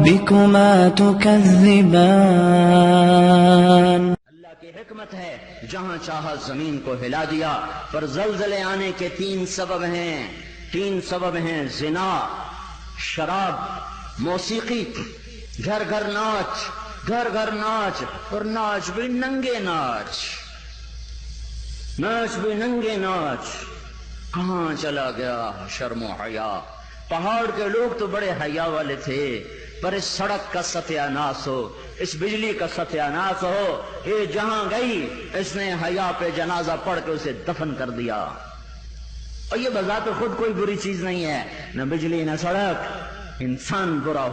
ربكما تكذبان اللہ کی حکمت ہے جہاں چاہا زمین کو ہلا دیا، پر زلزلے آنے کے تین سبب ہیں زنا، شراب، موسیقی، گھر گھر ناچ، اور ناچ بھی ننگے ناچ، کہاں چلا گیا شرم و حیا؟ پہاڑ کے لوگ تو بڑے حیا والے تھے، پر اس سڑک کا ستیہ ناس ہو، اس بجلی کا ستیہ ناس ہو، یہ جہاں گئی اس نے حیا پہ جنازہ پڑھ کے اسے دفن کر دیا۔ اور یہ بذات خود کوئی بری چیز نہیں ہے، نہ بجلی نہ سڑک، انسان برا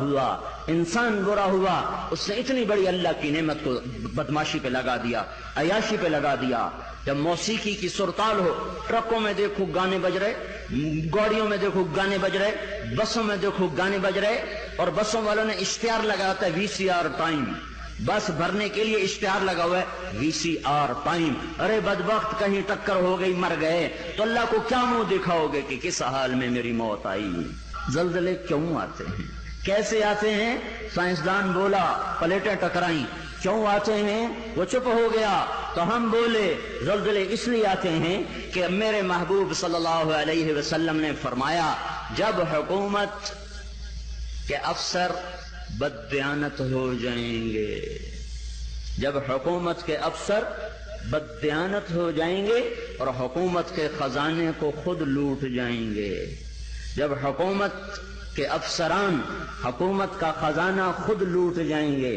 ہوا، اس نے اتنی بڑی اللہ کی نعمت کو بدماشی پہ لگا دیا، عیاشی پہ لگا دیا۔ جب موسیقی کی سرتال ہو، ٹرکوں میں دیکھو گانے بج رہے، گاڑیوں میں دیکھو گانے بج رہے، بسوں میں دیکھو گانے بج رہے، اور بسوں والوں نے اشتہار لگا ہوتا ہے VCR ٹائم، بس بھرنے کے لیے اشتہار لگا ہوا ہے VCR ٹائم۔ ارے بدبخت، کہیں ٹکر ہو گئی، مر گئے تو اللہ کو کیا منہ دکھاؤ گے کہ کس حال میں میری موت آئی؟ زلزلے کیوں آتے ہیں، کیسے آتے ہیں؟ سائنسدان بولا پلیٹیں ٹکرائیں، کیوں آتے ہیں؟ وہ چپ ہو گیا تو ہم بولے زلزلے اس لیے آتے ہیں کہ میرے محبوب صلی اللہ علیہ وسلم نے فرمایا جب حکومت کے افسر بددیانت ہو جائیں گے، جب حکومت کے افسر بددیانت ہو جائیں گے اور حکومت کے خزانے کو خود لوٹ جائیں گے، جب حکومت کے افسران حکومت کا خزانہ خود لوٹ جائیں گے،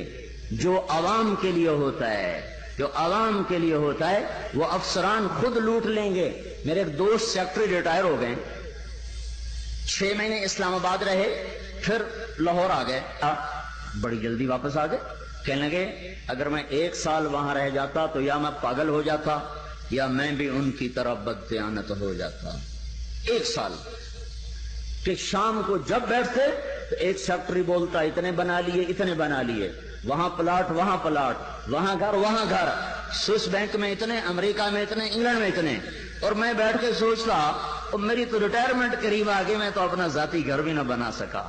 جو عوام کے لیے ہوتا ہے وہ افسران خود لوٹ لیں گے۔ میرے ایک دوست سیکٹری ریٹائر ہو گئے، 6 مہینے اسلام آباد رہے، پھر لاہور آ گئے، بڑی جلدی واپس آ گئے۔ کہنے لگے اگر میں 1 سال وہاں رہ جاتا تو یا میں پاگل ہو جاتا یا میں بھی ان کی طرح بددیانت ہو جاتا۔ 1 سال کہ شام کو جب بیٹھتے تو ایک سیکٹری بولتا اتنے بنا لیے، وہاں پلاٹ، وہاں گھر، سوئس بینک میں اتنے، امریکہ میں اتنے، انگلینڈ میں اتنے، اور میں بیٹھ کے سوچتا اور میری تو ریٹائرمنٹ قریب آ گئی، میں تو اپنا ذاتی گھر بھی نہ بنا سکا۔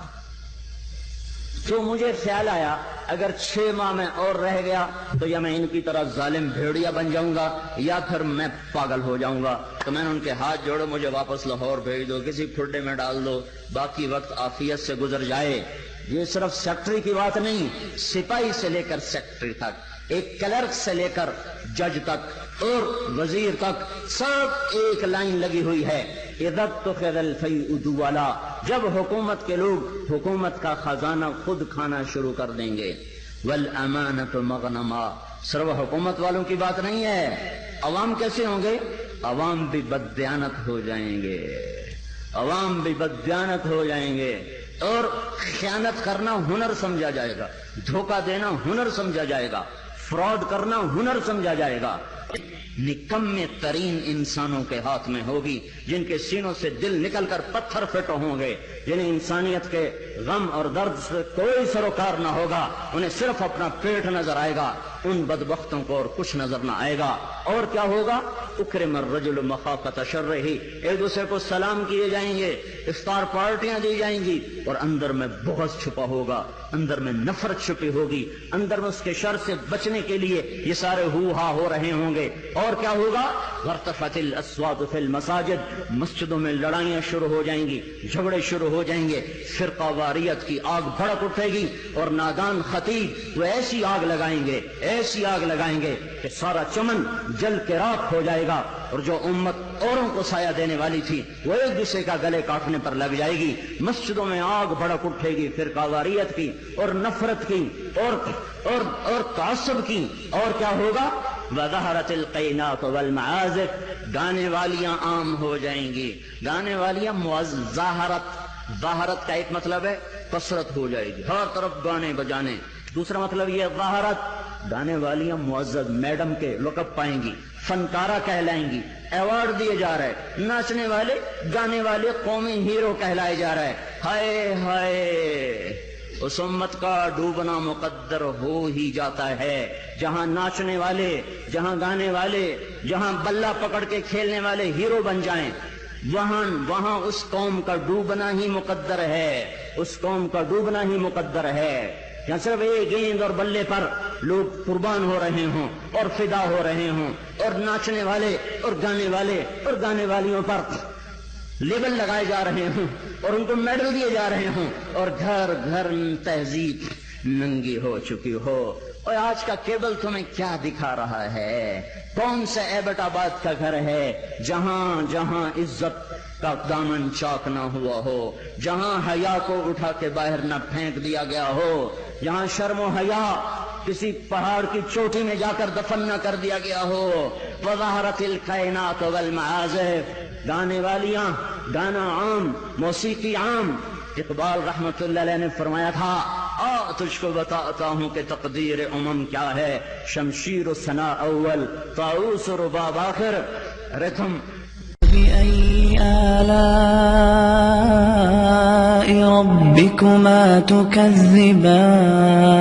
تو مجھے خیال آیا اگر 6 ماہ میں اور رہ گیا تو یا میں ان کی طرح ظالم بھیڑیا بن جاؤں گا یا پھر میں پاگل ہو جاؤں گا۔ تو میں نے ان کے ہاتھ جوڑے، مجھے واپس لاہور بھیج دو، کسی کھڈے میں ڈال دو، باقی وقت عافیت سے گزر جائے۔ یہ صرف سیکٹری کی بات نہیں، سپاہی سے لے کر سیکٹری تک، ایک کلرک سے لے کر جج تک اور وزیر تک، سب ایک لائن لگی ہوئی ہے، اذا اتخذ الفیء دولا، جب حکومت کے لوگ حکومت کا خزانہ خود کھانا شروع کر دیں گے۔ والامانۃ مغنما، صرف حکومت والوں کی بات نہیں ہے، عوام کیسے ہوں گے؟ عوام بھی بددیانت ہو جائیں گے، اور خیانت کرنا ہنر سمجھا جائے گا، دھوکہ دینا ہنر سمجھا جائے گا، فراڈ کرنا ہنر سمجھا جائے گا۔ نکمے ترین انسانوں کے ہاتھ میں ہوگی، جن کے سینوں سے دل نکل کر پتھر پھٹ ہوں گے، جنہیں انسانیت کے غم اور درد سے کوئی سروکار نہ ہوگا، انہیں صرف اپنا پیٹ نظر آئے گا، ان بدبختوں کو اور کچھ نظر نہ آئے گا۔ اور کیا ہوگا؟ اکرم الرجل مخافۃ شرہ، ایک دوسرے کو سلام کیے جائیں گے، افطار پارٹیاں دی جائیں گی، اور اندر میں بغض چھپا ہوگا، اندر میں نفرت چھپی ہوگی، اندر میں اس کے شر سے بچنے کے لیے یہ سارے ہو ہا ہو رہے ہوں گے۔ اور کیا ہوگا؟ وارتفعت الاصوات فی المساجد، مسجدوں میں لڑائیاں شروع ہو جائیں گی، جھگڑے شروع ہو جائیں گے، فرقہ واریت کی آگ بھڑک اٹھے گی، اور نادان خطیب وہ ایسی آگ لگائیں گے کہ سارا چمن جل کے راکھ ہو جائے گا، اور جو امت اوروں کو سایہ دینے والی تھی وہ ایک دوسرے کا گلے کاٹنے پر لگ جائے گی۔ مسجدوں میں آگ بھڑک اٹھے گی فرقہ واریت کی اور نفرت کی اور تعصب کی۔ اور کیا ہوگا؟ وَظَهَرَتِ الْقَيْنَاتُ وَالْمَعَازِفُ، گانے والیاں عام ہو جائیں گی، گانے والیاں ظاہرت کا ایک مطلب ہے کثرت ہو جائے گی، ہر طرف گانے بجانے، دوسرا مطلب یہ ظاہرت، گانے والیاں معزز میڈم کے لقب پائیں گی، فنکارہ کہلائیں گی، ایوارڈ دیے جا رہے، ناچنے والے گانے والے قومی ہیرو کہلائے جا رہے۔ ہائے ہائے، اس امت کا ڈوبنا مقدر ہو ہی جاتا ہے، جہاں ناچنے والے، جہاں گانے والے، جہاں بلہ پکڑ کے کھیلنے والے ہیرو بن جائیں، وہاں اس قوم کا ڈوبنا ہی مقدر ہے۔ اس قوم کا ڈوبنا ہی مقدر ہے. یا صرف ایک گیند اور بلے پر لوگ قربان ہو رہے ہوں اور فدا ہو رہے ہوں، اور ناچنے والے اور گانے والے اور گانے والیوں پر لیبل لگائے جا رہے ہوں اور ان کو میڈل دیے جا رہے ہوں، اور گھر گھر تہذیب ننگی ہو چکی ہو. اور آج کا کیبل تمہیں کیا دکھا رہا ہے؟ کون سا ایبٹ آباد کا گھر ہے جہاں جہاں عزت کا دامن چاک نہ ہوا ہو، جہاں حیا کو اٹھا کے باہر نہ پھینک دیا گیا ہو، جہاں شرم و حیا کسی پہاڑ کی چوٹی میں جا کر دفن نہ کر دیا گیا ہو. وظہرت الکائنات والمعازف، گانے والیاں، گانا عام، موسیقی عام. اقبال رحمت اللہ علیہ نے فرمایا تھا، تجھ کو بتاتا ہوں کہ تقدیر امم کیا ہے. شمشیر و ثنا اول، طاؤس و رباب آخر. رتم فبأي آلاء ربكما تكذبان